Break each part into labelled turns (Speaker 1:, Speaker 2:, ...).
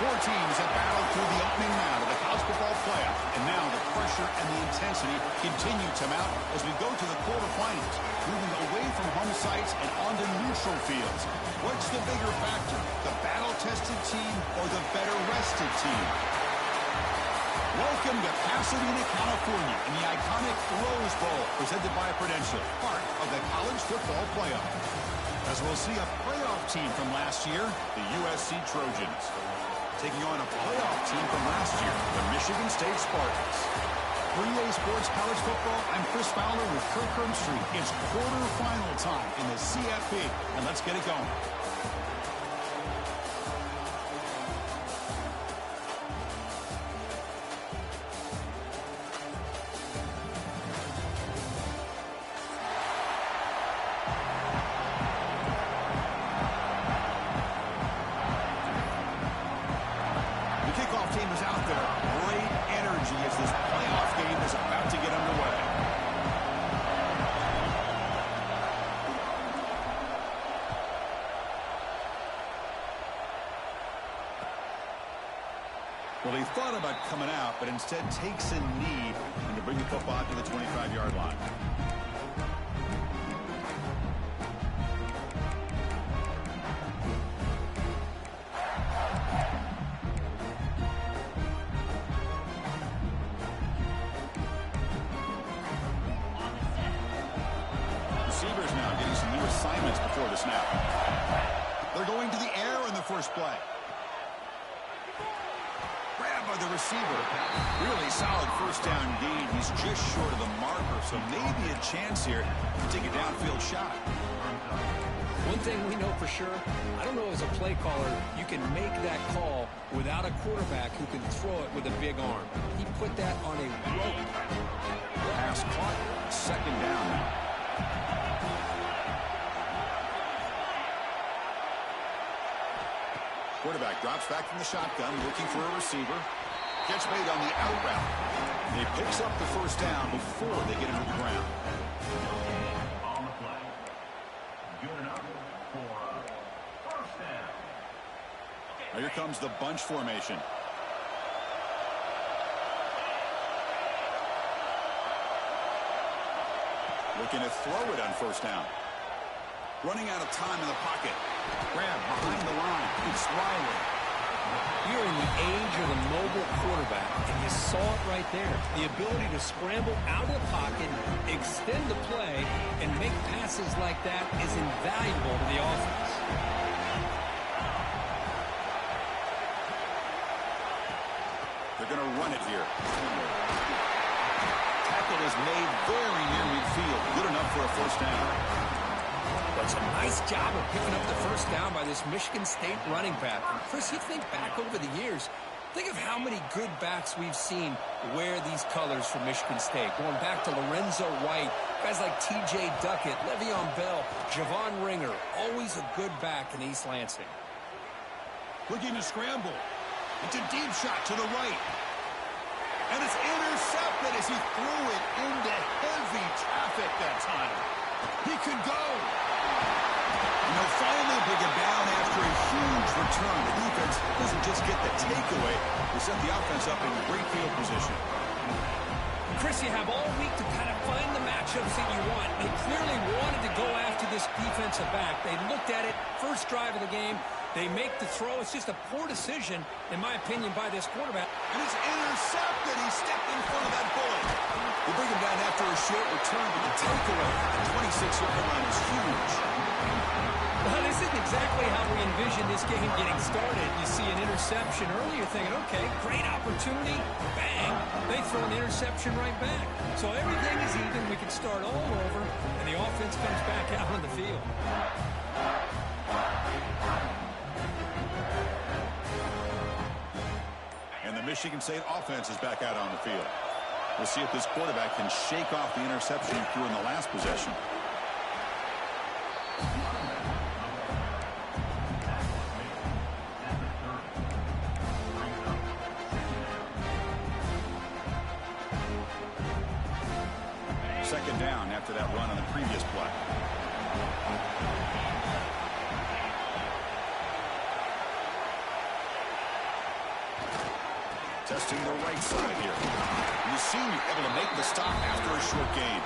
Speaker 1: Four teams have battled through the opening round of the college football playoff, and now the pressure and the intensity continue to mount as we go to the quarterfinals, moving away from home sites and onto neutral fields. What's the bigger factor, the battle-tested team or the better-rested team? Welcome to Pasadena, California, in the iconic Rose Bowl, presented by Prudential, part of the college football playoff. As we'll see a playoff team from last year, the USC Trojans, taking on a playoff team from last year, the Michigan State Spartans. For EA Sports College Football, I'm Chris Fowler with Kirk Herbstreit. It's quarterfinal time in the CFP, and let's get it going. Well, he thought about coming out, but instead takes a knee and to bring the football to the 25-yard line. Receivers now getting some new assignments before the snap. They're going to the air in the first play. By the receiver. Really solid first down gain. He's just short of the marker, so maybe a chance here to take a downfield shot.
Speaker 2: One thing we know for sure, I don't know as a play caller, you can make that call without a quarterback who can throw it with a big arm. He put that on a rope.
Speaker 1: Pass caught. Second down now. Quarterback drops back from the shotgun, looking for a receiver. Gets made on the out route. He picks up the first down before they get into the ground.
Speaker 3: On the play. Good enough for first down.
Speaker 1: Now here comes the bunch formation. Looking to throw it on first down. Running out of time in the pocket. Grab behind the line. It's Riley.
Speaker 2: You're in the age of the mobile quarterback, and you saw it right there. The ability to scramble out of the pocket, extend the play, and make passes like that is invaluable to the offense.
Speaker 1: They're going to run it here. Tackle is made very near midfield. Good enough for a first down.
Speaker 2: It's a nice job of picking up the first down by this Michigan State running back. And Chris, you think back over the years, think of how many good backs we've seen wear these colors for Michigan State. Going back to Lorenzo White, guys like T.J. Duckett, Le'Veon Bell, Javon Ringer, always a good back in East Lansing.
Speaker 1: Looking to scramble. It's a deep shot to the right. And it's intercepted as he threw it into heavy traffic that time. He could go. And they'll finally bring it down after a huge return. The defense doesn't just get the takeaway. They set the offense up in great field position.
Speaker 2: Chris, you have all week to kind of find the matchups that you want. They clearly wanted to go after this defensive back. They looked at it, first drive of the game. They make the throw. It's just a poor decision, in my opinion, by this quarterback.
Speaker 1: And it's intercepted. He stepped in front of that bullet. They bring him down after a short return, but the takeaway at the 26-yard line is huge.
Speaker 2: Well, this isn't exactly how we envisioned this game getting started. You see an interception early, you're thinking, okay, great opportunity. Bang, they throw an interception right back. So everything is even. We can start all over, and the offense comes back out on the field.
Speaker 1: And the Michigan State offense is back out on the field. We'll see if this quarterback can shake off the interception he threw in the last possession. Second down after that run on the previous play. Testing the right side here. And the senior able to make the stop after a short gain.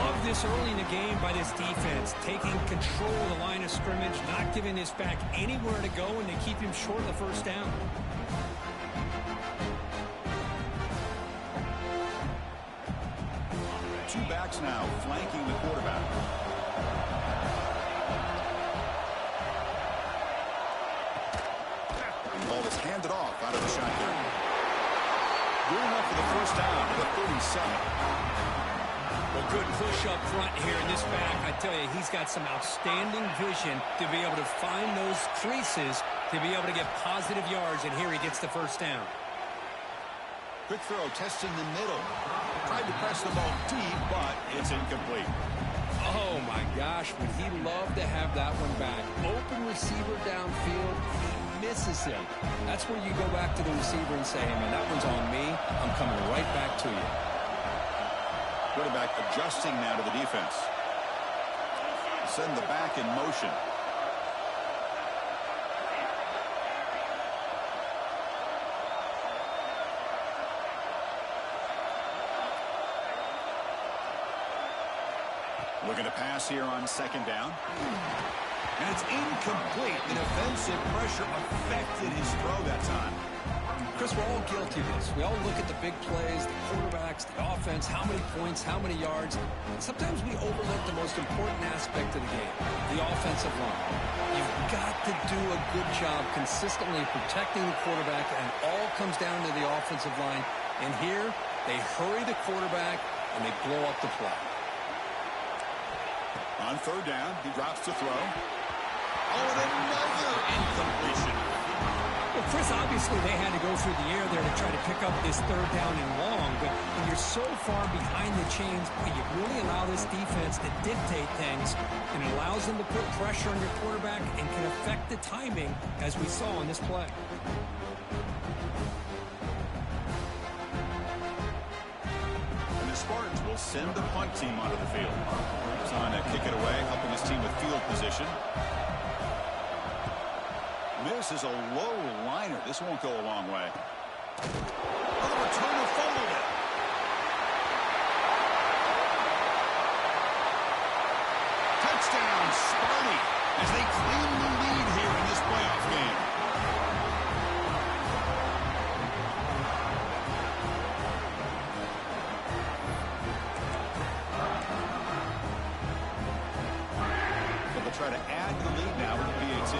Speaker 4: Love this early in the game by this defense, taking control of the line of scrimmage, not giving this back anywhere to go, and to keep him short of the first down.
Speaker 1: Two backs now flanking the quarterback. The ball is handed off out of the shotgun. Good enough for the first down to the 37.
Speaker 4: Well, good push up front here in this back. I tell you, he's got some outstanding vision to be able to find those creases, to be able to get positive yards, and here he gets the first down.
Speaker 1: Quick throw, testing the middle. Tried to press the ball deep, but it's incomplete.
Speaker 2: Oh, my gosh, would he love to have that one back. Open receiver downfield, he misses him. That's where you go back to the receiver and say, hey, man, that one's on me. I'm coming right back to you.
Speaker 1: Quarterback adjusting now to the defense. Send the back in motion. Looking to pass here on second down. And it's incomplete. The defensive pressure affected his throw that time.
Speaker 2: Chris, we're all guilty of this. We all look at the big plays, the quarterbacks, the offense, how many points, how many yards. And sometimes we overlook the most important aspect of the game, the offensive line. You've got to do a good job consistently protecting the quarterback, and it all comes down to the offensive line. And here, they hurry the quarterback, and they blow up the play.
Speaker 1: On third down, he drops to throw. Oh, and another incompletion.
Speaker 4: Well, Chris, obviously they had to go through the air there to try to pick up this third down and long, but when you're so far behind the chains, you really allow this defense to dictate things, and it allows them to put pressure on your quarterback and can affect the timing, as we saw in this play.
Speaker 1: And the Spartans will send the punt team onto the field. On to kick it away, helping his team with field position. This is a low liner. This won't go a long way. Oh, the returner fumbled it. Touchdown, Sparty, as they claim the lead here in this playoff game. Try to add to the lead now with the PAT.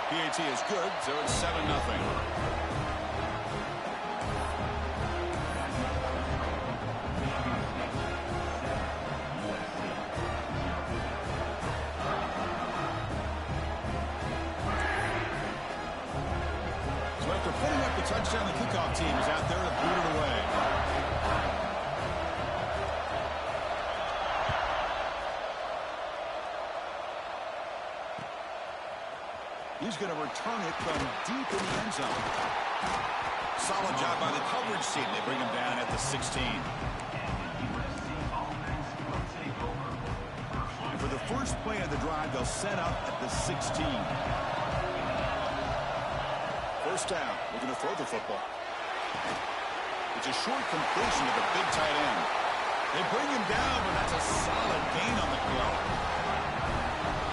Speaker 1: PAT is good, so it's 7-0. So after putting up the touchdown, the kickoff team is out there to boot it away. He's going to return it from deep in the end zone. Solid job by the coverage team. They bring him down at the 16. And for the first play of the drive, they'll set up at the 16. First down, looking to throw the football. It's a short completion to the big tight end. They bring him down, but that's a solid gain on the play.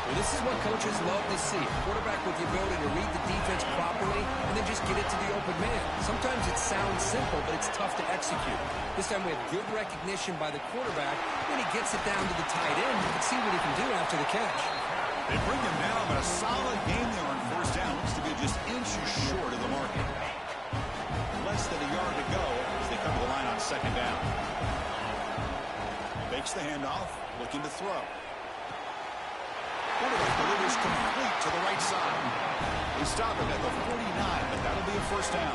Speaker 2: Well, this is what coaches love to see. A quarterback with the ability to read the defense properly and then just get it to the open man. Sometimes it sounds simple, but it's tough to execute. This time we have good recognition by the quarterback. When he gets it down to the tight end, you can see what he can do after the catch.
Speaker 1: They bring him down, but a solid game there on first down. Looks to be just inches short of the market. Less than a yard to go as they come to the line on second down. Fakes the handoff, looking to throw. Quarterback delivers complete to the right side. They stop him at the 49, but that'll be a first down.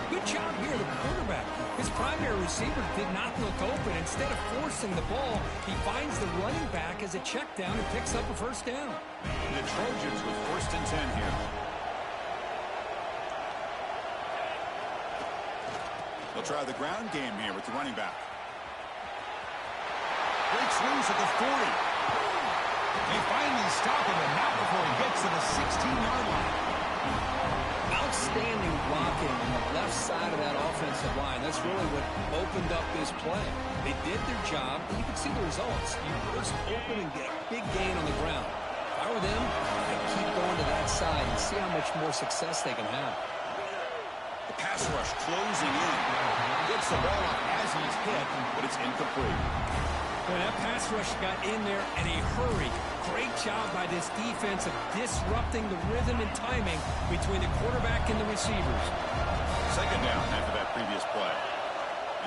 Speaker 4: Good job here, the quarterback. His primary receiver did not look open. Instead of forcing the ball, he finds the running back as a check down and picks up a first down.
Speaker 1: The Trojans with first and 10 here. They'll try the ground game here with the running back. Breaks loose at the 40. They finally stop him, and not before he gets to the 16-yard line.
Speaker 2: Outstanding blocking on the left side of that offensive line. That's really what opened up this play. They did their job, and you can see the results. You burst open and get a big gain on the ground. If I were them, I'd keep going to that side and see how much more success they can have.
Speaker 1: The pass rush closing in. Gets the ball up as he's hit, but it's incomplete.
Speaker 4: Well, that pass rush got in there in a hurry. Great job by this defense of disrupting the rhythm and timing between the quarterback and the receivers.
Speaker 1: Second down after that previous play.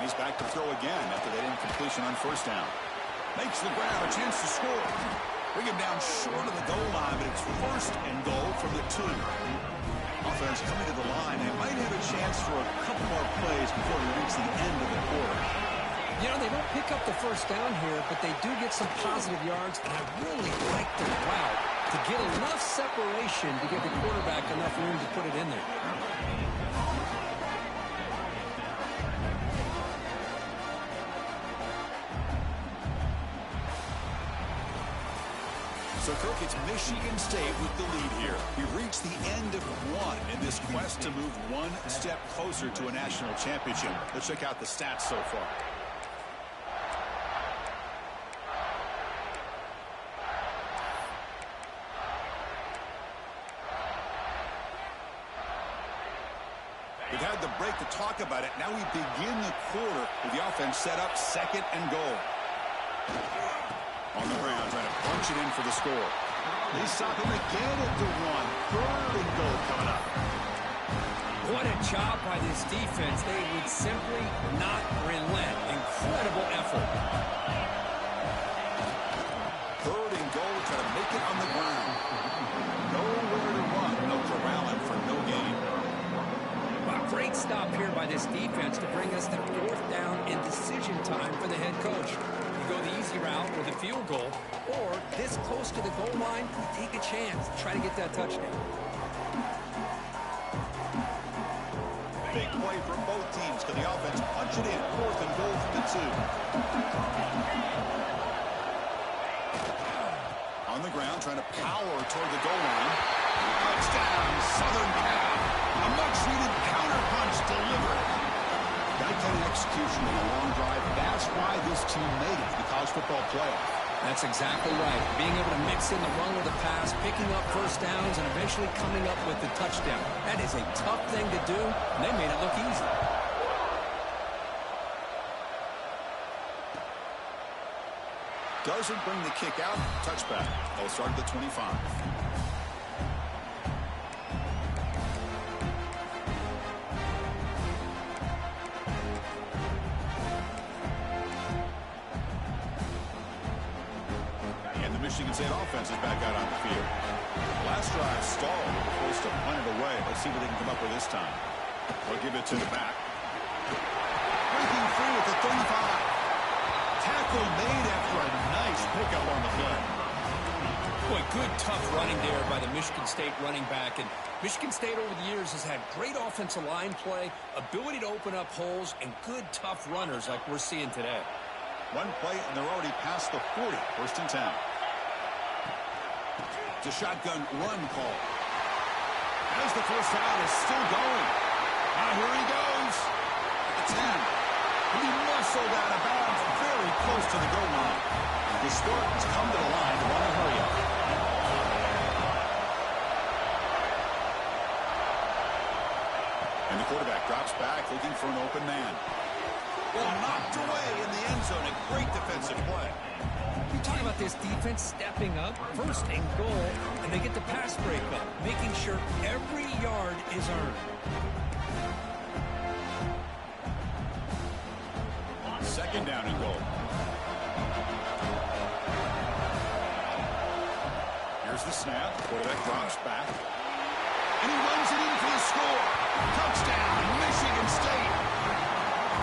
Speaker 1: And he's back to throw again after that incompletion on first down. Makes the grab, a chance to score. Bring him down short of the goal line, but it's first and goal from the 2. Offense coming to the line. They might have a chance for a couple more plays before we reach the end of the quarter.
Speaker 2: You know, they don't pick up the first down here, but they do get some positive yards, and I really like their route to get enough separation to give the quarterback enough room to put it in there.
Speaker 1: So, Kirk, it's Michigan State with the lead here. We've reached the end of one in this quest to move one step closer to a national championship. Let's check out the stats so far. We've had the break to talk about it. Now we begin the quarter with the offense set up second and goal. On the ground, trying to punch it in for the score. They stop him again at the 1. Third and goal coming up.
Speaker 2: What a job by this defense. They would simply not relent. Incredible effort.
Speaker 1: Third and goal, trying to make it on the ground. Nowhere to run. No corralling for no gain.
Speaker 2: Great stop here by this defense to bring us to fourth down in decision time for the head coach. You go the easy route with a field goal, or this close to the goal line, take a chance. Try to get that touchdown.
Speaker 1: Big play for both teams. Can the offense punch it in? Fourth and goal from the 2. On the ground, trying to power toward the goal line. Touchdown, Southern Cal. A much-needed counter-punch delivered. That kind of execution in a long drive, that's why this team made it to the college football playoff.
Speaker 2: That's exactly right. Being able to mix in the run with the pass, picking up first downs, and eventually coming up with the touchdown. That is a tough thing to do, and they made it look easy.
Speaker 1: Doesn't bring the kick out. Touchback. They'll start at the 25. Michigan State offense is back out on the field. Last drive stalled. They were forced to punt it away. Let's see what they can come up with this time. They'll give it to the back. Breaking free at the 35. Tackle made after a nice pickup on the play.
Speaker 2: Boy, good tough running there by the Michigan State running back. And Michigan State over the years has had great offensive line play, ability to open up holes, and good tough runners like we're seeing today.
Speaker 1: One play, and they're already past the 40. First and 10. It's a shotgun run call. As the first down is still going. Now here he goes. At the 10. And he muscled out of bounds very close to the goal line. The Spartans come to the line to run a hurry up. And the quarterback drops back looking for an open man. Well, knocked away in the end zone. A great defensive play.
Speaker 4: You talk about this defense stepping up, first and goal, and they get the pass break up, making sure every yard is earned.
Speaker 1: Second down and goal. Here's the snap. Quarterback drops back. And he runs it in for the score. Touchdown, Michigan State.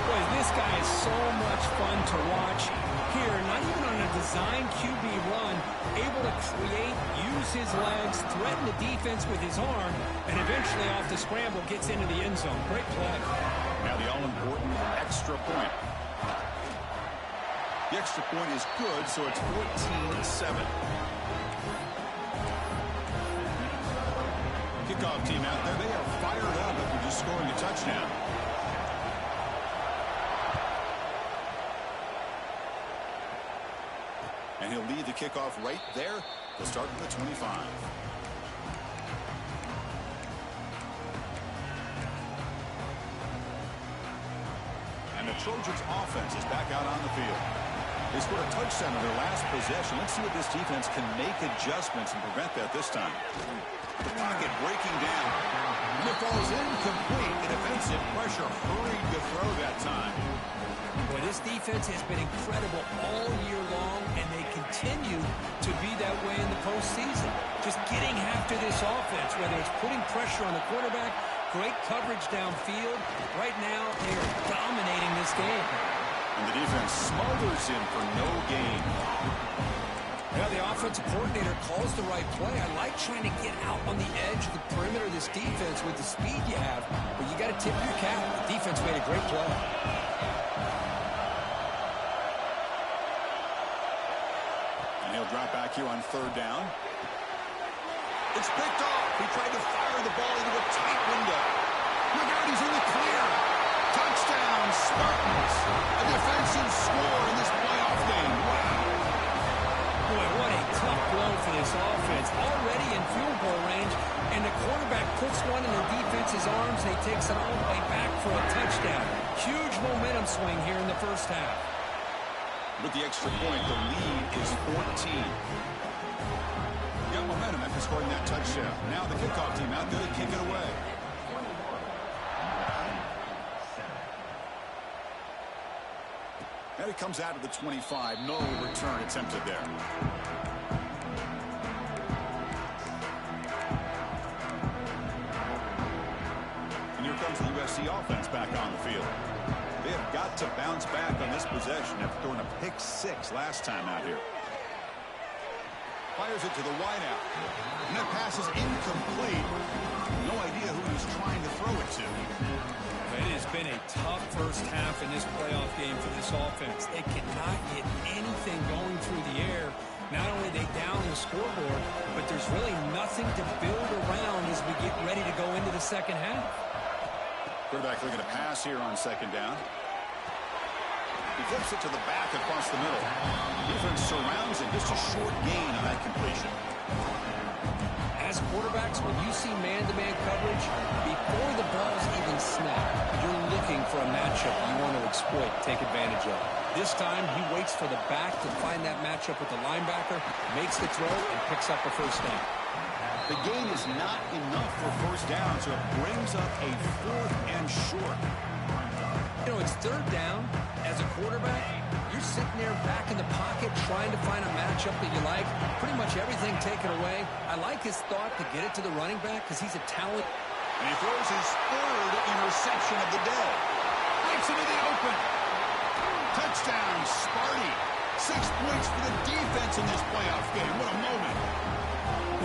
Speaker 4: Boy, this guy is so much fun to watch. Here, not even on a design QB run, able to create, use his legs, threaten the defense with his arm, and eventually off the scramble gets into the end zone. Great play.
Speaker 1: Now the all-important extra point. The extra point is good, so it's 14-7. Kickoff team out there, they are fired up after just scoring a touchdown. And he'll lead the kickoff right there. He'll start from the 25. And the Trojans offense is back out on the field. They scored a touchdown on their last possession. Let's see if this defense can make adjustments and prevent that this time. The pocket breaking down. And it falls incomplete. The defensive pressure hurried to throw that time.
Speaker 4: Boy, this defense has been incredible all year long, and they continue to be that way in the postseason. Just getting after this offense, whether it's putting pressure on the quarterback, great coverage downfield. Right now, they are dominating this game.
Speaker 1: And the defense smothers him for no gain.
Speaker 4: Yeah, the offensive coordinator calls the right play. I like trying to get out on the edge of the perimeter of this defense with the speed you have, but you got to tip your cap. The defense made a great play.
Speaker 1: And he'll drop back here on third down. It's picked off. He tried to fire the ball into a tight window. Look out, he's in the clear. Touchdown, Spartans. A defensive score in this playoff game. Wow.
Speaker 4: Boy, what a tough blow for this offense. Already in field goal range, and the quarterback puts one in the defense's arms, and he takes it all the way back for a touchdown. Huge momentum swing here in the first half.
Speaker 1: With the extra point, the lead is 14. Got momentum after scoring that touchdown. Now the kickoff team out there to kick it away. And it comes out of the 25. No return attempted there. And here comes the USC offense back on the field. They have got to bounce back on this possession after throwing a pick 6 last time out here. Fires it to the wideout. And that pass is incomplete. No idea who he's trying to throw it to.
Speaker 4: It has been a tough first half in this playoff game for this offense. They cannot get anything going through the air. Not only are they down the scoreboard, but there's really nothing to build around as we get ready to go into the second half.
Speaker 1: Quarterback looking to pass here on second down. He flips it to the back across the middle. Defense surrounds him. Just a short gain on that completion.
Speaker 4: As quarterbacks, when you see man-to-man coverage, before the ball's even snapped, you're looking for a matchup you want to exploit, take advantage of. This time, he waits for the back to find that matchup with the linebacker, makes the throw, and picks up a first down.
Speaker 1: The gain is not enough for first down, so it brings up a 4th and short.
Speaker 4: You know, it's third down. As a quarterback, you're sitting there back in the pocket trying to find a matchup that you like. Pretty much everything taken away. I like his thought to get it to the running back because he's a talent.
Speaker 1: And he throws his 3rd interception of the day. Breaks into the open. Touchdown, Sparty. 6 points for the defense in this playoff game. What a moment.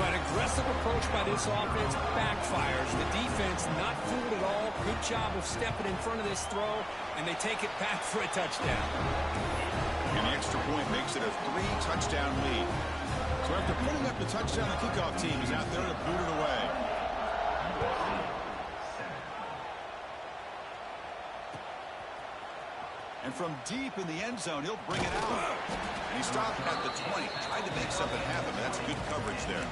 Speaker 4: An aggressive approach by this offense backfires. The defense not fooled at all. Good job of stepping in front of this throw, and they take it back for a touchdown.
Speaker 1: And the extra point makes it a 3-touchdown lead. So after putting up the touchdown, the kickoff team is out there to boot it away. And from deep in the end zone, he'll bring it out. And he stopped at the 20. Tried to make something happen, but that's good coverage there.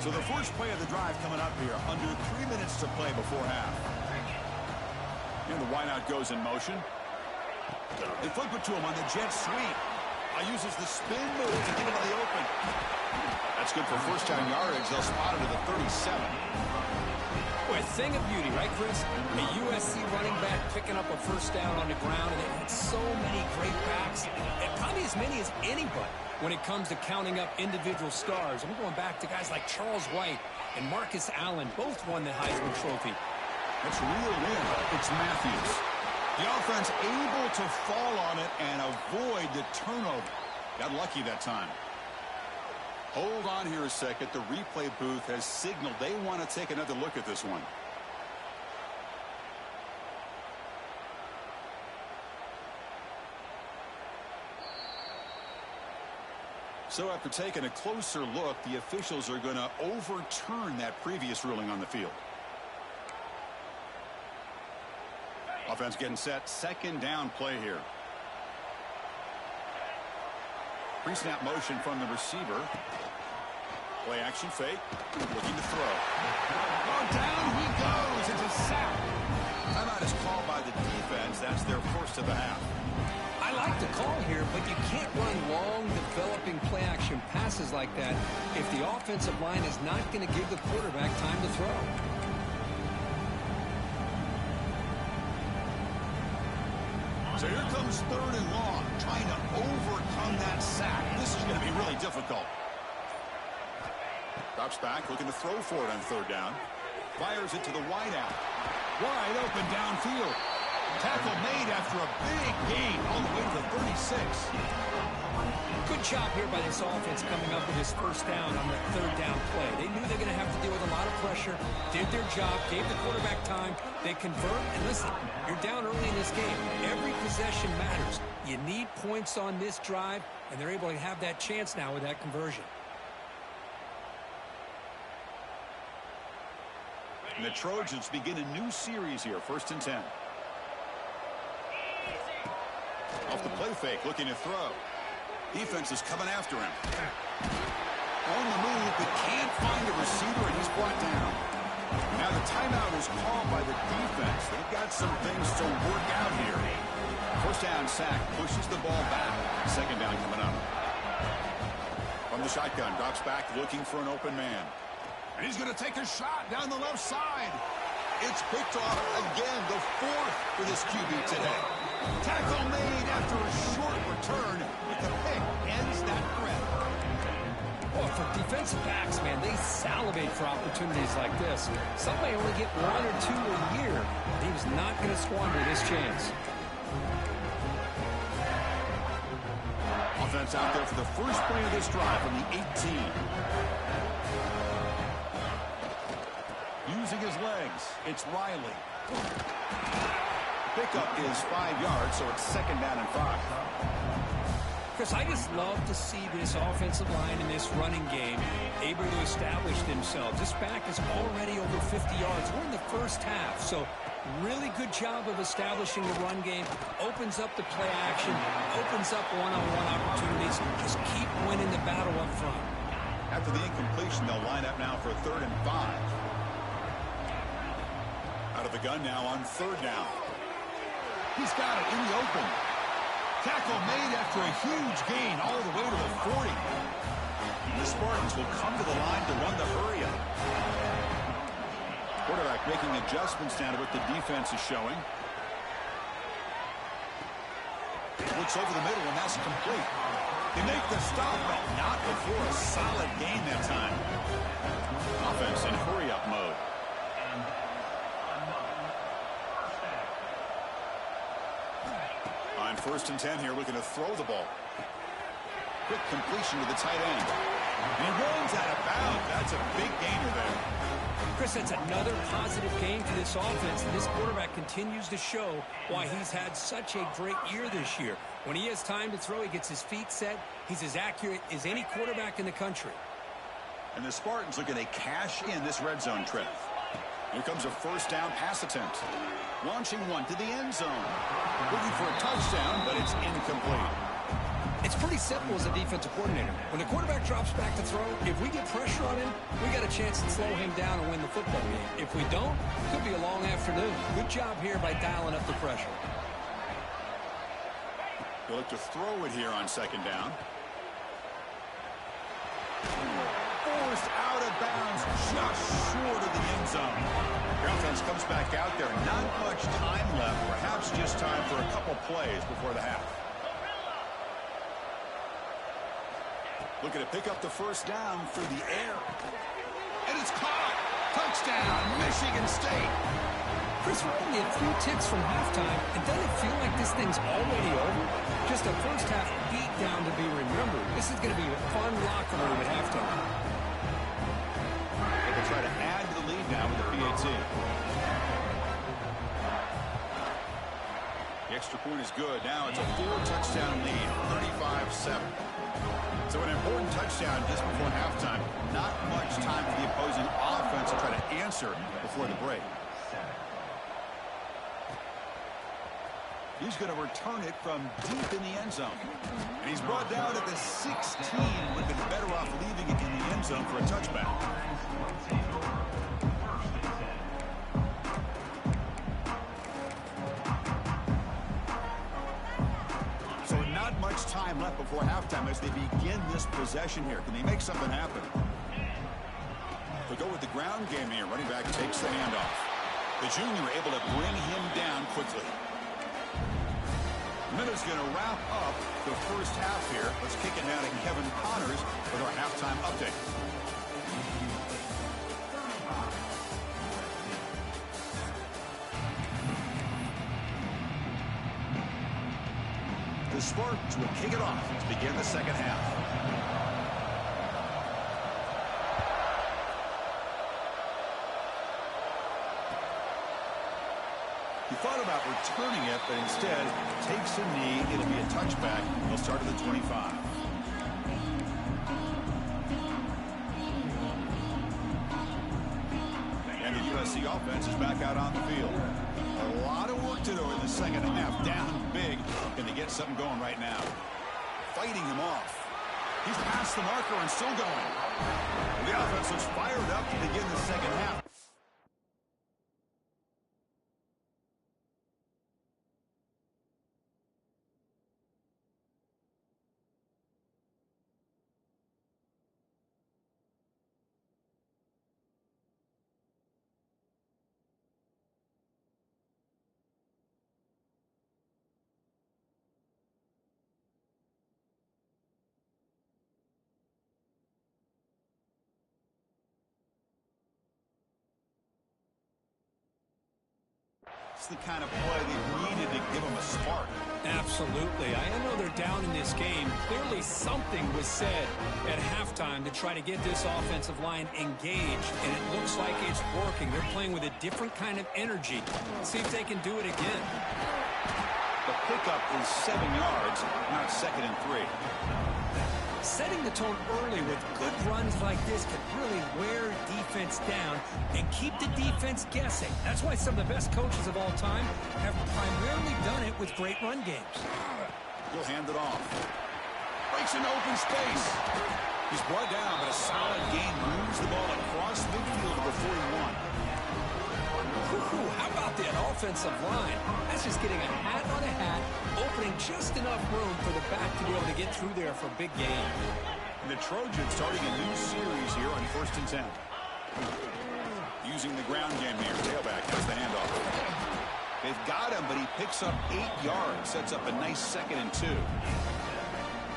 Speaker 1: So the first play of the drive coming up here. Under 3 minutes to play before half. And the wideout goes in motion. They flip it to him on the jet sweep. Uses the spin move to get him in the open. That's good for first down yardage. They'll spot it at the 37.
Speaker 4: Boy, a thing of beauty, right, Chris? A USC running back picking up a first down on the ground, and they had so many great backs, and probably as many as anybody when it comes to counting up individual stars. I'm going back to guys like Charles White and Marcus Allen. Both won the Heisman Trophy.
Speaker 1: That's real win. It's Matthews. The offense able to fall on it and avoid the turnover. Got lucky that time. Hold on here a second. The replay booth has signaled they want to take another look at this one. So after taking a closer look, the officials are going to overturn that previous ruling on the field. Offense getting set. Second down play here. Pre-snap motion from the receiver. Play action fake. Looking to throw. Oh, down he goes. It's a sack. Timeout is called by the defense. That's their first of the half.
Speaker 2: I like the call here, but you can't run long, developing play-action passes like that if the offensive line is not going to give the quarterback time to throw.
Speaker 1: So here comes third and long, trying to overcome that sack. This is going to be really difficult. Drops back, looking to throw for it on third down. Fires it to the wideout. Wide open downfield. Tackle made after a big gain all the way to the 36.
Speaker 2: Good job here by this offense coming up with his first down on the third down play. They knew they're going to have to deal with a lot of pressure, did their job, gave the quarterback time, they convert, and listen, you're down early in this game. Every possession matters. You need points on this drive, and they're able to have that chance now with that conversion.
Speaker 1: And the Trojans begin a new series here, 1st and 10. Off the play fake, looking to throw. Defense is coming after him. On the move, but can't find a receiver, and he's brought down. Now the timeout is called by the defense. They've got some things to work out here. First down sack, pushes the ball back. Second down coming up. From the shotgun, drops back, looking for an open man. And he's going to take a shot down the left side. It's picked off again, the fourth for this QB today. Tackle made after a short return, but the pick ends that threat.
Speaker 2: Well, for defensive backs, man, they salivate for opportunities like this. Some may only get 1 or 2 a year. He was not going to squander this chance.
Speaker 1: Offense out there for the first play of this drive from the 18. Using his legs, it's Riley. Pickup is 5 yards, so it's second down and 5.
Speaker 2: Chris, I just love to see this offensive line in this running game able to establish themselves. This back is already over 50 yards. We're in the first half, so really good job of establishing the run game. Opens up the play action, opens up one-on-one opportunities. Just keep winning the battle up front.
Speaker 1: After the incompletion, they'll line up now for 3rd and 5. Out of the gun now on 3rd down. He's got it in the open. Tackle made after a huge gain all the way to the 40. The Spartans will come to the line to run the hurry-up. Quarterback making adjustments now to what the defense is showing. Looks over the middle, and that's complete. They make the stop, but not before a solid gain that time. Offense in hurry-up mode. On 1st and 10 here, looking to throw the ball. Quick completion to the tight end. And he runs out of bounds. That's a big gainer there.
Speaker 2: Chris, that's another positive game for this offense, and this quarterback continues to show why he's had such a great year this year. When he has time to throw, he gets his feet set. He's as accurate as any quarterback in the country.
Speaker 1: And the Spartans looking to cash in this red zone trip. Here comes a 1st down pass attempt. Launching one to the end zone. Looking for a touchdown, but it's incomplete.
Speaker 2: It's pretty simple as a defensive coordinator. When the quarterback drops back to throw, if we get pressure on him, we got a chance to slow him down and win the football game. If we don't, it could be a long afternoon. Good job here by dialing up the pressure.
Speaker 1: He'll look to throw it here on 2nd down. Forced out of bounds, just short of the end zone. The offense comes back out there. Not much time left. Perhaps just time for a couple plays before the half. Looking to pick up the 1st down through the air. And it's caught. Touchdown, Michigan State.
Speaker 2: Chris, we're only a few ticks from halftime, and doesn't it feel like this thing's already over? Just a first half beat down to be remembered. This is going to be a fun locker room at halftime.
Speaker 1: They'll try to add to the lead now with the PAT. The extra point is good. Now it's a 4-touchdown lead, 35-7. So an important touchdown just before halftime. Not much time for the opposing offense to try to answer before the break. He's going to return it from deep in the end zone. And he's brought down at the 16. Would have been better off leaving it in the end zone for a touchback. So not much time left before halftime as they begin this possession here. Can they make something happen? They'll go with the ground game here. Running back takes the handoff. The junior able to bring him down quickly. Minute's going to wrap up the first half here. Let's kick it down to Kevin Connors with our halftime update. The Spartans will kick it off to begin the second half. He thought about returning it, but instead takes a knee. It'll be a touchback. He'll start at the 25. And the USC offense is back out on the field. A lot of work to do in the second half. Down big. Can they get something going right now? Fighting him off. He's past the marker and still going. The offense looks fired up to begin the second half. It's the kind of play they needed to give them a spark.
Speaker 4: Absolutely. I know they're down in this game. Clearly something was said at halftime to try to get this offensive line engaged, and it looks like it's working. They're playing with a different kind of energy. Let's see if they can do it again.
Speaker 1: The pickup is 7 yards, not 2nd and 3.
Speaker 4: Setting the tone early with good runs like this can really wear defense down and keep the defense guessing. That's why some of the best coaches of all time have primarily done it with great run games.
Speaker 1: He'll hand it off. Breaks into open space. He's brought down, but a solid gain moves the ball across midfield before he won.
Speaker 4: How about that offensive line? That's just getting a hat on a hat, opening just enough room for the back to be able to get through there for a big gain.
Speaker 1: And the Trojans starting a new series here on 1st and 10. Using the ground game here. Tailback has the handoff. They've got him, but he picks up 8 yards. Sets up a nice 2nd and 2.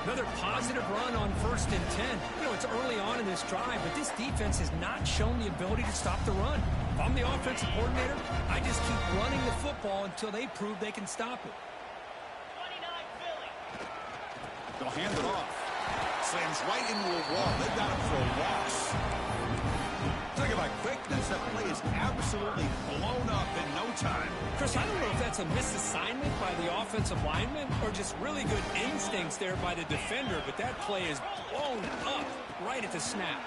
Speaker 4: Another positive run on 1st and 10. You know, it's early on in this drive, but this defense has not shown the ability to stop the run. If I'm the offensive coordinator, I just keep running the football until they prove they can stop it.
Speaker 1: They'll hand it off. Slams right into a wall. They've got him for a loss. Talk about quickness. That play is absolutely blown up in no time.
Speaker 4: Chris, I don't know if that's a misassignment by the offensive lineman or just really good instincts there by the defender, but that play is blown up right at the snap.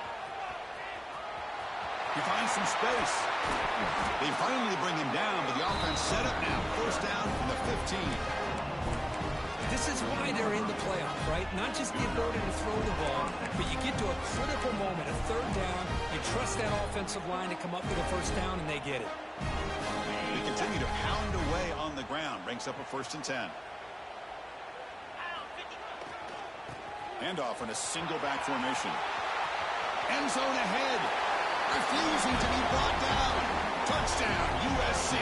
Speaker 1: He finds some space. They finally bring him down, but the offense set up now. 1st down from the 15.
Speaker 4: This is why they're in the playoffs, right? Not just the ability to throw the ball, but you get to a critical moment, a 3rd down, you trust that offensive line to come up with a 1st down, and they get it.
Speaker 1: They continue to pound away on the ground. Brings up a 1st and 10. Handoff in a single back formation. End zone ahead. Refusing to be brought down. Touchdown, USC.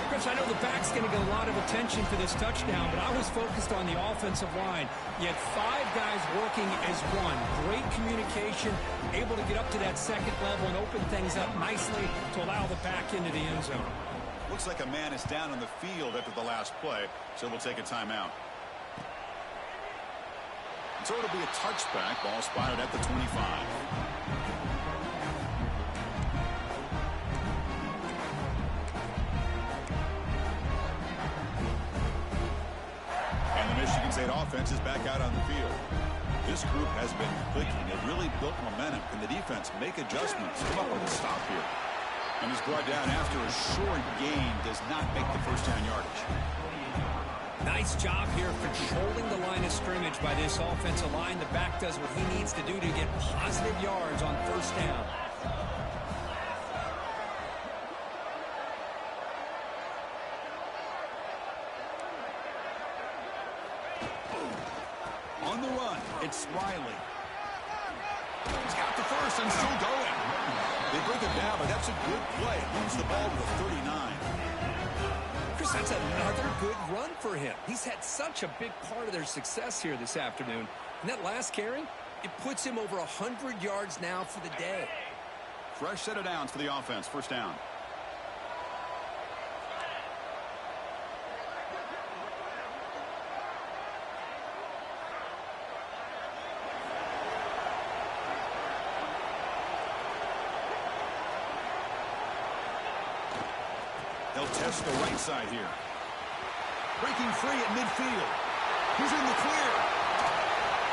Speaker 4: Chris, I know the back's going to get a lot of attention for this touchdown, but I was focused on the offensive line. You had 5 guys working as one. Great communication, able to get up to that 2nd level and open things up nicely to allow the back into the end zone.
Speaker 1: Looks like a man is down on the field after the last play, so we'll take a timeout. So it'll be a touchback. Ball spotted at the 25. State offense is back out on the field. This group has been clicking. They've really built momentum. Can the defense make adjustments? Come up with a stop here. And he's brought down after a short gain. Does not make the first down yardage.
Speaker 4: Nice job here controlling the line of scrimmage by this offensive line. The back does what he needs to do to get positive yards on first down.
Speaker 1: On the run, it's Riley. He's got the first and still going. They break it down, but that's a good play. Moves the ball to the 39.
Speaker 2: Chris, that's another good run for him. He's had such a big part of their success here this afternoon. And that last carry, it puts him over 100 yards now for the day.
Speaker 1: Fresh set of downs for the offense. First down. They'll test the right side here. Breaking free at midfield. He's in the clear.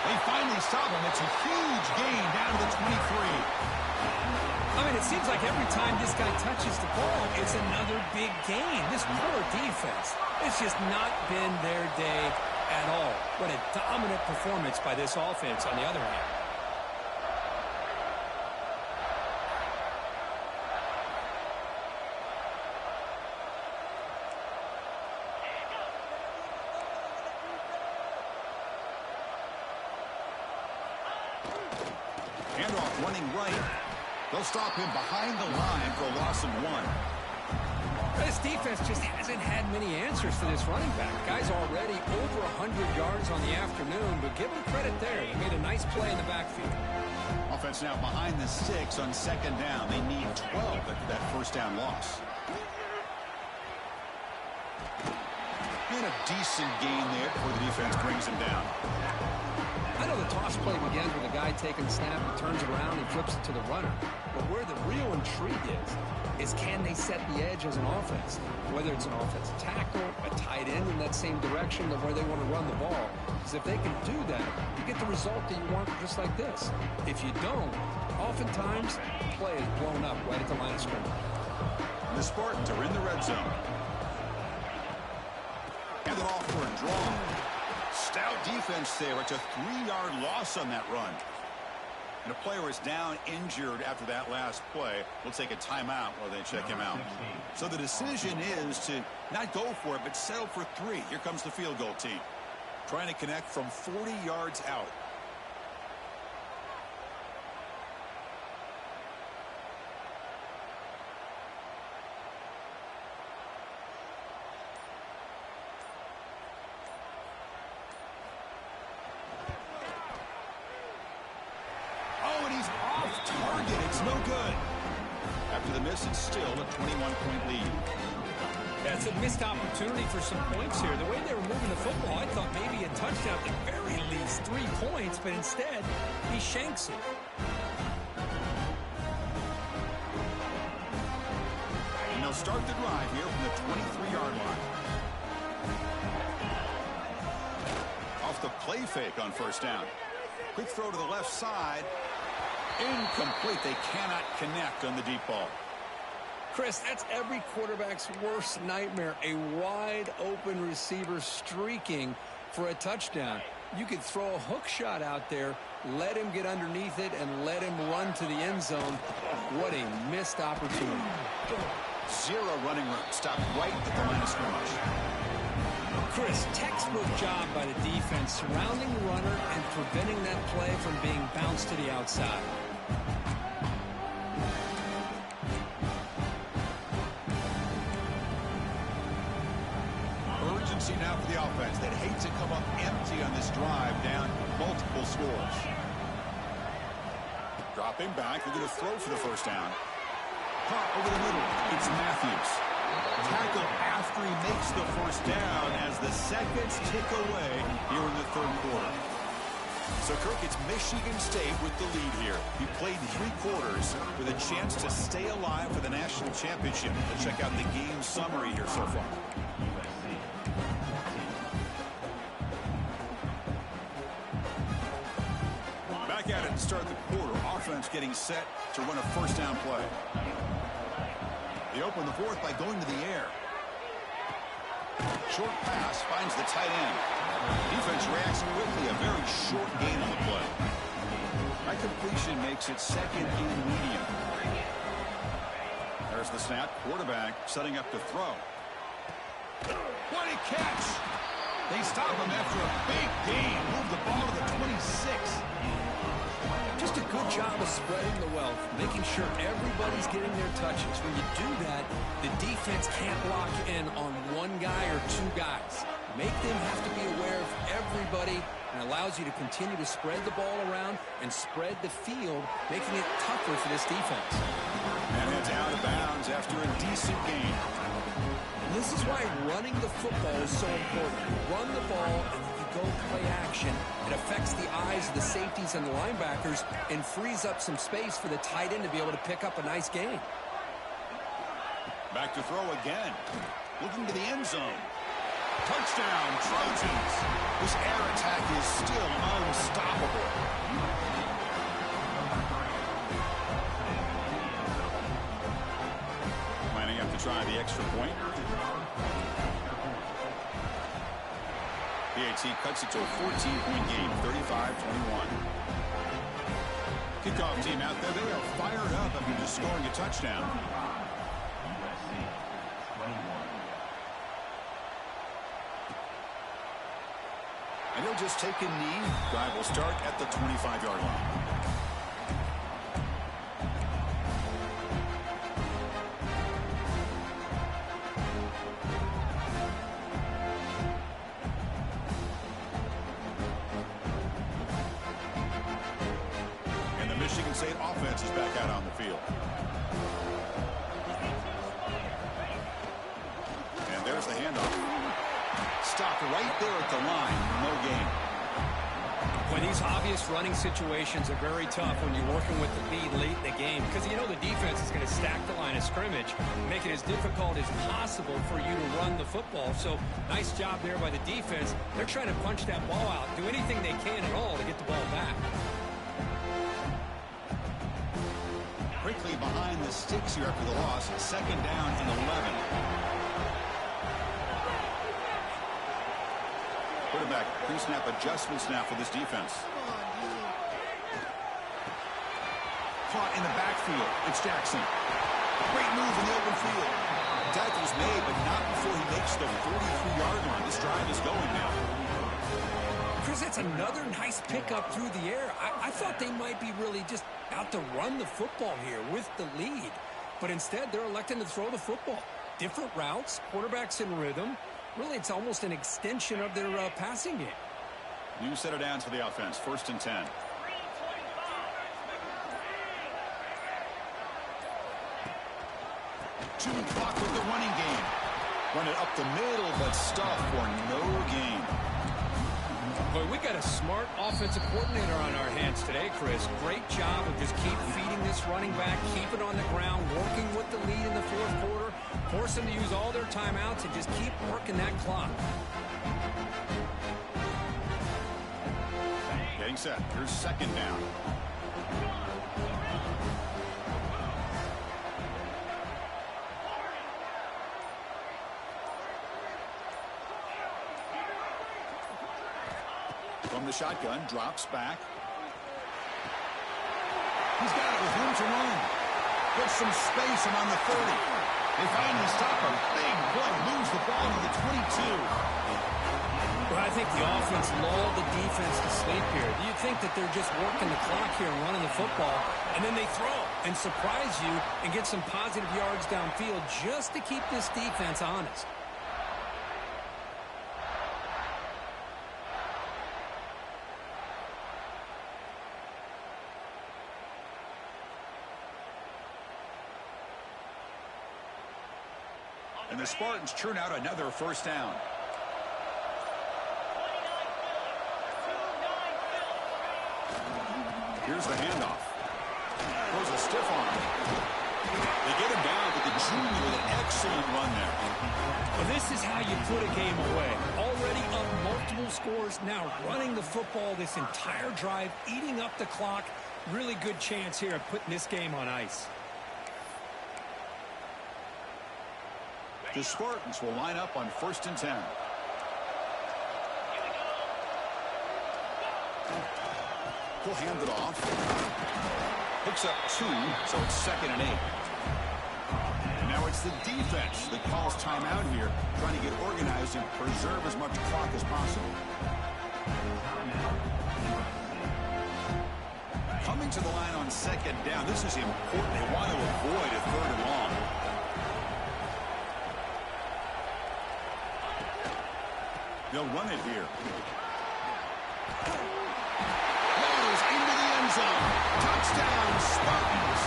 Speaker 1: They finally stop him. It's a huge gain down to the 23.
Speaker 4: I mean, it seems like every time this guy touches the ball, it's another big gain. This poor defense, it's just not been their day at all. What a dominant performance by this offense on the other hand.
Speaker 1: Handoff running right. They'll stop him behind the line for a loss of 1.
Speaker 2: This defense just hasn't had many answers to this running back. Guy's already over 100 yards on the afternoon, but give him credit there. He made a nice play in the backfield.
Speaker 1: Offense now behind the 6 on second down. They need 12 after that first down loss. And a decent gain there before the defense brings him down.
Speaker 2: I know the toss play begins with a guy taking the snap, he turns around, and flips it to the runner. But where the real intrigue is can they set the edge as an offense? Whether it's an offensive tackle, a tight end in that same direction of where they want to run the ball. Because if they can do that, you get the result that you want just like this. If you don't, oftentimes, the play is blown up right at the line of scrimmage.
Speaker 1: And the Spartans are in the red zone. Hand it off for a draw. Stout defense there. It's a 3-yard loss on that run. And a player is down injured after that last play. We'll take a timeout while they check him out. So the decision is to not go for it, but settle for 3. Here comes the field goal team. Trying to connect from 40 yards out. No good. After the miss, it's still a 21-point lead.
Speaker 4: That's a missed opportunity for some points here. The way they were moving the football, I thought maybe a touchdown at the very least 3 points, but instead, he shanks it.
Speaker 1: And they'll start the drive here from the 23-yard line. Off the play fake on first down. Quick throw to the left side. Incomplete. They cannot connect on the deep ball.
Speaker 2: Chris, that's every quarterback's worst nightmare. A wide-open receiver streaking for a touchdown. You could throw a hook shot out there, let him get underneath it, and let him run to the end zone. What a missed opportunity.
Speaker 1: 0 running room. Stopped right at the line of scrimmage.
Speaker 4: Chris, textbook job by the defense, surrounding the runner and preventing that play from being bounced to the outside.
Speaker 1: Urgency now for the offense. They'd hate to come up empty on this drive, down multiple scores. Dropping back, they're going to throw for the first down. Caught over the middle. It's Matthews. Tackle after he makes the first down as the seconds tick away here in the third quarter. So, Kirk, it's Michigan State with the lead here. He played 3 quarters with a chance to stay alive for the national championship. Let's check out the game summary here so far. at it to start the quarter. Offense getting set to run a first down play. They open the fourth by going to the air. Short pass finds the tight end. Defense reacts quickly. A very short gain on the play. That completion makes it second and medium. There's the snap. Quarterback setting up to throw. What a catch! They stop him after a big gain. Move the ball to the 26.
Speaker 2: Just a good job of spreading the wealth, making sure everybody's getting their touches. When you do that, the defense can't lock in on one guy or two guys. Make them have to be aware of everybody, and allows you to continue to spread the ball around and spread the field, making it tougher for this defense.
Speaker 1: And it's out of bounds after a decent gain.
Speaker 2: This is why running the football is so important. You run the ball, and then you go play action. It affects the eyes of the safeties and the linebackers and frees up some space for the tight end to be able to pick up a nice gain.
Speaker 1: Back to throw again. Looking to the end zone. Touchdown, Trojans. This air attack is still unstoppable. Lining up to try the extra point. PAT cuts it to a 14-point game, 35-21. Kickoff team out there. They are fired up after just scoring a touchdown. And he'll just take a knee. Drive will start at the 25-yard line. And the Michigan State offense is back out on the field. And there's the handoff. Stopped right there at the line. No gain.
Speaker 4: Well, these obvious running situations are very tough when you're working with the lead late in the game, because you know the defense is going to stack the line of scrimmage, make it as difficult as possible for you to run the football. So nice job there by the defense. They're trying to punch that ball out, do anything they can at all to get the ball back.
Speaker 1: Quickly behind the sticks here after the loss. Second down and 11. Quarterback pre-snap adjustments now for this defense. Caught in the backfield. It's Jackson. Great move in the open field. Tackle's made, but not before he makes the 43-yard line. This drive is going now.
Speaker 4: Chris, that's another nice pickup through the air. I thought they might be really just out to run the football here with the lead. But instead, they're electing to throw the football. Different routes, quarterbacks in rhythm. Really, it's almost an extension of their passing game.
Speaker 1: New set of downs for the offense. First and 10. Chewing clock with the running game. Run it up the middle, but stuff for no gain.
Speaker 4: Boy, we got a smart offensive coordinator on our hands today, Chris. Great job of just keep feeding this running back, keep it on the ground, working with the lead in the fourth quarter, force them to use all their timeouts, and just keep working that clock.
Speaker 1: Getting set. Here's second down. From the shotgun, drops back. He's got it with room to run. Gets some space and on the 30. They finally stop a big play. Lose the ball to the 22.
Speaker 4: Well, I think the offense lulled the defense to sleep here. Do you think that they're just working the clock here and running the football, and then they throw and surprise you and get some positive yards downfield just to keep this defense honest?
Speaker 1: And the Spartans churn out another first down. Here's the handoff. Throws a stiff arm. They get him down, but the junior with an excellent run there.
Speaker 4: Well, this is how you put a game away. Already up multiple scores just now running the football this entire drive, eating up the clock. Really good chance here of putting this game on ice.
Speaker 1: The Spartans will line up on 1st and 10. He'll hand it off. Picks up 2, so it's 2nd and 8. And now it's the defense that calls timeout here, trying to get organized and preserve as much clock as possible. Coming to the line on 2nd down, this is important. They want to avoid a 3rd and long. They'll run it here. Rolls into the end zone. Touchdown, Spartans.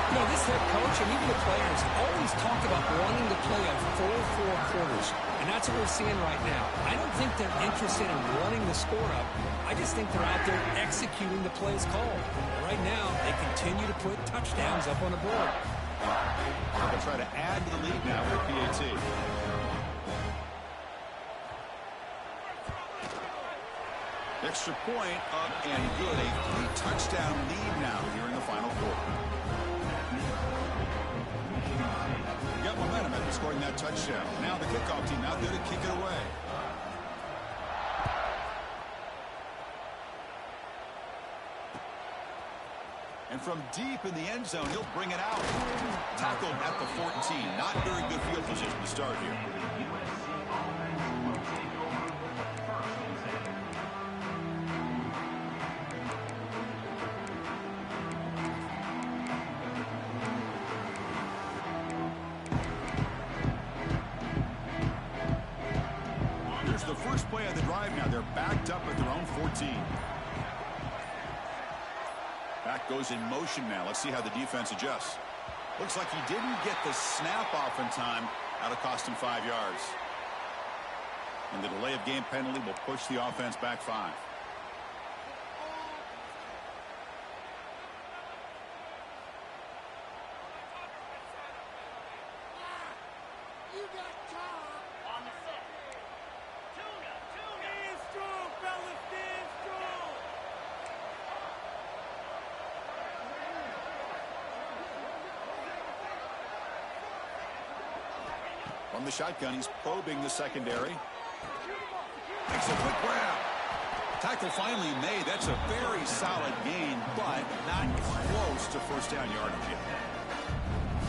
Speaker 4: You know, this head coach and even the players always talk about wanting to play a full 4 quarters, and that's what we're seeing right now. I don't think they're interested in running the score up. I just think they're out there executing the plays called. Right now, they continue to put touchdowns up on the board.
Speaker 1: They'll try to add to the lead now with a PAT. Extra point up and good. A 3-touchdown lead now here in the final quarter. Got momentum after scoring that touchdown. Now the kickoff team out there to kick it away. And from deep in the end zone, he'll bring it out. Tackled at the 14. Not very good field position to start here. There's the first play of the drive now. They're backed up at their own 14. Back goes in motion now. Let's see how the defense adjusts. Looks like he didn't get the snap off in time. That'll cost him 5 yards. And the delay of game penalty will push the offense back 5. From the shotgun, he's probing the secondary. Makes a quick grab. Tackle finally made. That's a very solid gain, but not close to first down yardage yet.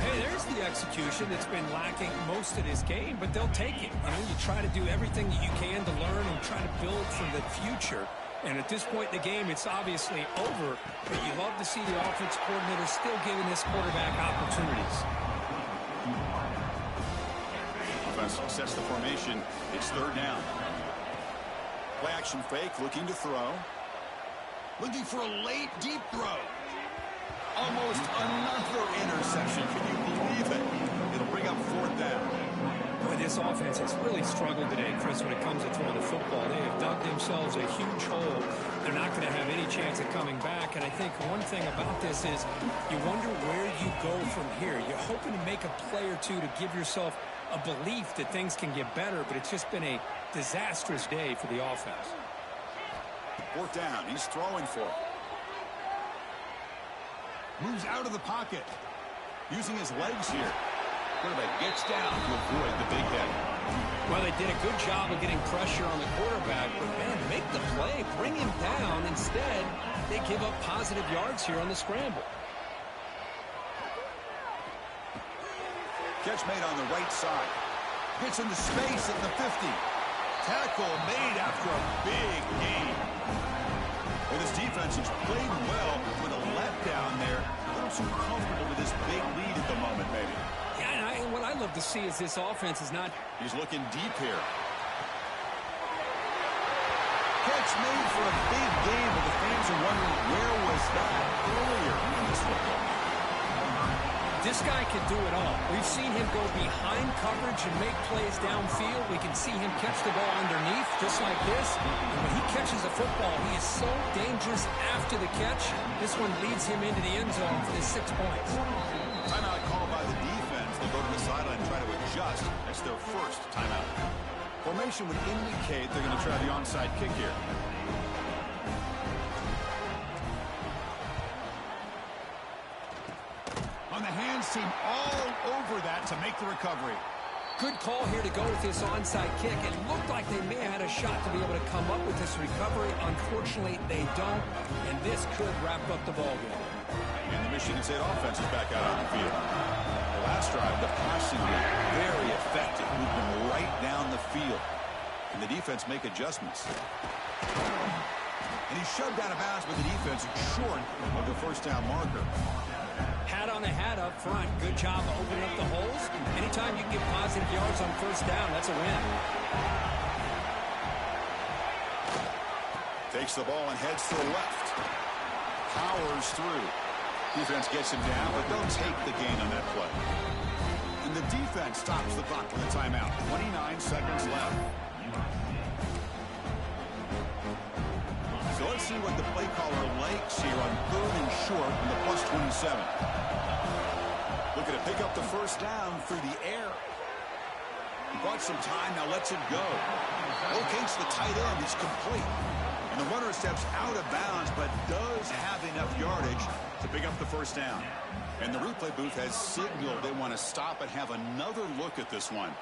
Speaker 4: Hey, there's the execution that's been lacking most of this game, but they'll take it. You know, you try to do everything that you can to learn and try to build for the future. And at this point in the game, it's obviously over, but you love to see the offense coordinator still giving this quarterback opportunities.
Speaker 1: Sets the formation. It's 3rd down. Play action fake, looking to throw. Looking for a late deep throw. Almost another interception. Can you believe it? It'll bring up 4th down.
Speaker 4: Boy, this offense has really struggled today, Chris, when it comes to throwing the football. They have dug themselves a huge hole. They're not going to have any chance of coming back. And I think one thing about this is you wonder where you go from here. You're hoping to make a play or two to give yourself a belief that things can get better, but it's just been a disastrous day for the offense.
Speaker 1: 4th down. He's throwing for it. Moves out of the pocket. Using his legs here. Quarterback gets down to avoid the big hit.
Speaker 4: Well, they did a good job of getting pressure on the quarterback, but, man, make the play, bring him down. Instead, they give up positive yards here on the scramble.
Speaker 1: Catch made on the right side. Gets into space at the 50. Tackle made after a big gain. Well, this defense has played well with a letdown there. A little too comfortable with this big lead at the moment, maybe.
Speaker 4: Yeah, and what I love to see is this offense is not...
Speaker 1: He's looking deep here. Catch made for a big gain, but the fans are wondering where was that earlier in this football.
Speaker 4: This guy can do it all. We've seen him go behind coverage and make plays downfield. We can see him catch the ball underneath, just like this. And when he catches a football, he is so dangerous after the catch. This one leads him into the end zone for his 6 points.
Speaker 1: Timeout called by the defense. They go to the sideline and try to adjust. That's their first timeout. Formation would indicate they're going to try the onside kick here. On the hands team, all over that to make the recovery.
Speaker 4: Good call here to go with this onside kick. It looked like they may have had a shot to be able to come up with this recovery. Unfortunately, they don't, and this could wrap up the ballgame.
Speaker 1: And the Michigan State offense is back out on the field. The last drive, the passing game, very effective, moving right down the field. And the defense make adjustments. And he shoved out of bounds with the defense short of the first down marker.
Speaker 4: Hat on a hat up front. Good job opening up the holes. Anytime you can get positive yards on first down, that's a win.
Speaker 1: Takes the ball and heads to the left. Powers through. Defense gets him down, but don't take the gain on that play. And the defense stops the clock with a timeout. 29 seconds left. So let's see what the play caller likes here on 3rd and short in the +27. Looking to pick up the first down through the air. He bought some time, now lets it go. Locates the tight end, it's complete. And the runner steps out of bounds, but does have enough yardage to pick up the first down. And the replay booth has signaled they want to stop and have another look at this one.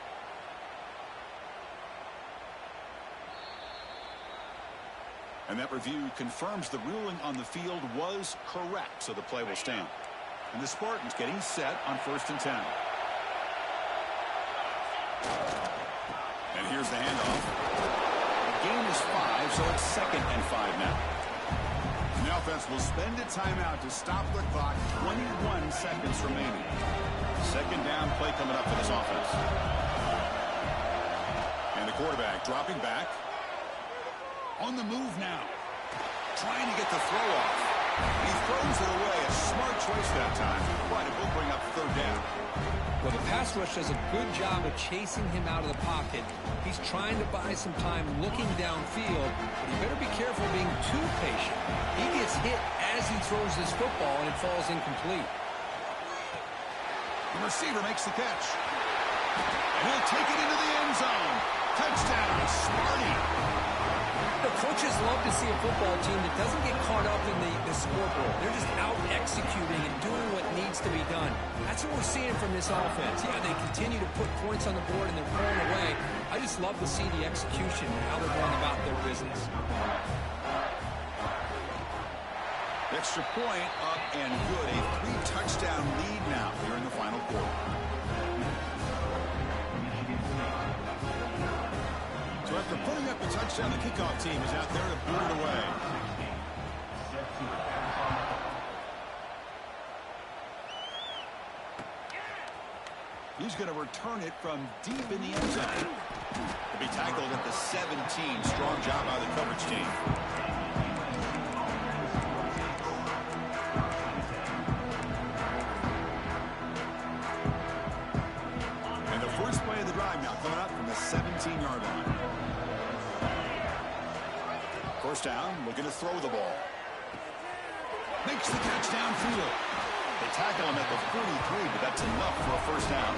Speaker 1: And that review confirms the ruling on the field was correct, so the play will stand. And the Spartans getting set on 1st and 10. And here's the handoff. The gain is 5, so it's 2nd and 5 now. And the offense will spend a timeout to stop the clock. 21 seconds remaining. 2nd down play coming up for this offense. And the quarterback dropping back. On the move now. Trying to get the throw off. He throws it away. A smart choice that time. But it will bring up 3rd down.
Speaker 4: Well, the pass rush does a good job of chasing him out of the pocket. He's trying to buy some time looking downfield, but he better be careful being too patient. He gets hit as he throws this football, and it falls incomplete.
Speaker 1: The receiver makes the catch. And he'll take it into the end zone. Touchdown, Sparty.
Speaker 4: The coaches love to see a football team that doesn't get caught up in the scoreboard. They're just out executing and doing what needs to be done. That's what we're seeing from this offense. Yeah, they continue to put points on the board and they're pulling away. I just love to see the execution and how they're going about their business.
Speaker 1: Extra point up and good. A 3-touchdown lead now here in the final quarter. So after putting up a touchdown, the kickoff team is out there to boot it away. He's going to return it from deep in the end zone. To be tackled at the 17. Strong job by the coverage team. And the first play of the drive now coming up from the 17-yard line. First down, looking to throw the ball. Makes the catch downfield. They tackle him at the 43, but that's enough for a first down.